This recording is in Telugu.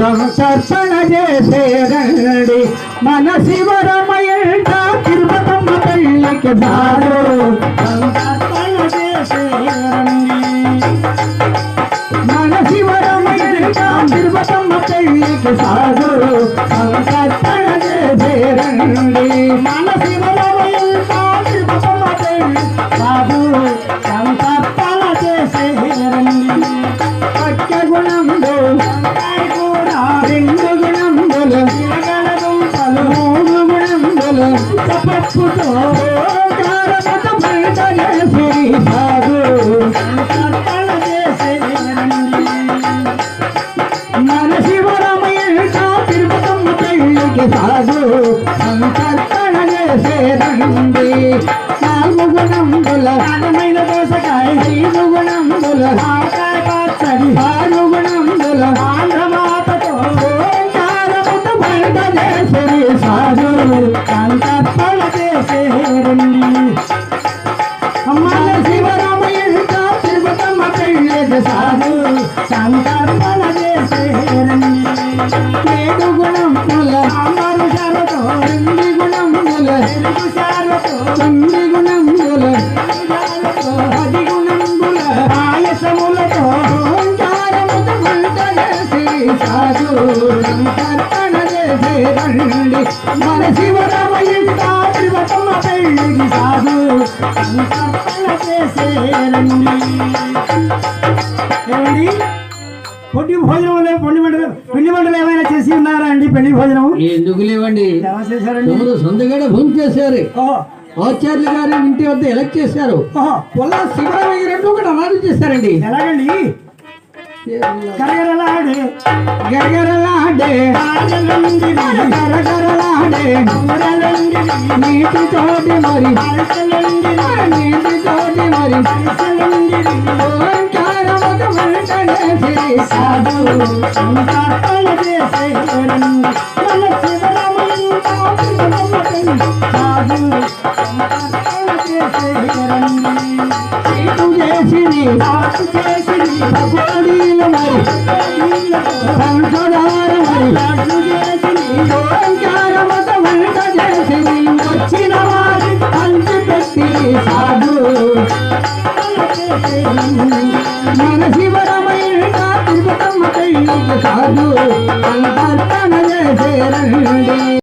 సంకర్షణ చేసేరండి మన శివరమయ్య తిరుపతమ్మ పెళ్ళికి దారు సంకర్షణ చేసేరండి మన శివరమయ్య తిరుపతమ్మ పెళ్ళికి సారు సంకర్షణ చేసేరండి మన శివరమయ్య తిరుపతమ్మ పెళ్ళి సారు సంకర్షణ చేసేరండి గుణంలో రెండు గుణంలో మూడు గుణంలో తపస్సుతో కారమత బయటనే సాగు మన శివరామయ్య తిరుపతమ్మ పెళ్ళికి సాగు సంకర్షణ చేసేదండి నాలుగు గుణంలో నాణమైన దోసకాయ ఐదు గుణంలో ఆకాయ పచ్చడి ఆరు గుణంలో ఆంధ్రమాతతో కారమత బయటేశ్వరి సాగు సంకర్షణ చేసేరండి మన శివరామయ్య తిరుపతమ్మ పెళ్ళికి సాగు సంకర్షణ చేసేరండి ఏడు గుణంలో అమ్మరు శాలతో ఎనిమిది గుణంలో ఎరుగు శాలతో తొమ్మిది గుణంలో పది గుణంలో ఆలసములతో ఓంకారముతో బయటేసి సాగు సంకర్షణ చేసేరండి మన శివరామయ్య తిరుపతమ్మ పెళ్ళికి సాగు సంకర్షణ చేసేరండి. ఏమండి పొట్టి భోజనం పిండి వంటలు ఏమైనా చేసి ఉన్నారా అండి? పెళ్లి భోజనం ఎందుకు లేవండి, సొంతగడ భూమి చేశారు. ఆచార్యులు గారు ఇంటి వద్ద ఎలక్ట్ చేశారు. పొలా శివరామయ్య రెండు కూడా అనాథం చేశారండి. ఎలాగండి? గరగరలాడే గరగరలాడే గరగరలాడే నీటి తోటి మరి నీటి తోటి మరి ఓంకారముత బయటేసి సాగు సంకర్షణ చేసేరండి మన శివరామయ్య తిరుపతమ్మ పెళ్ళికి సాగు సంకర్షణ చేసేరండి. చేసిని చేసిని భగవదీల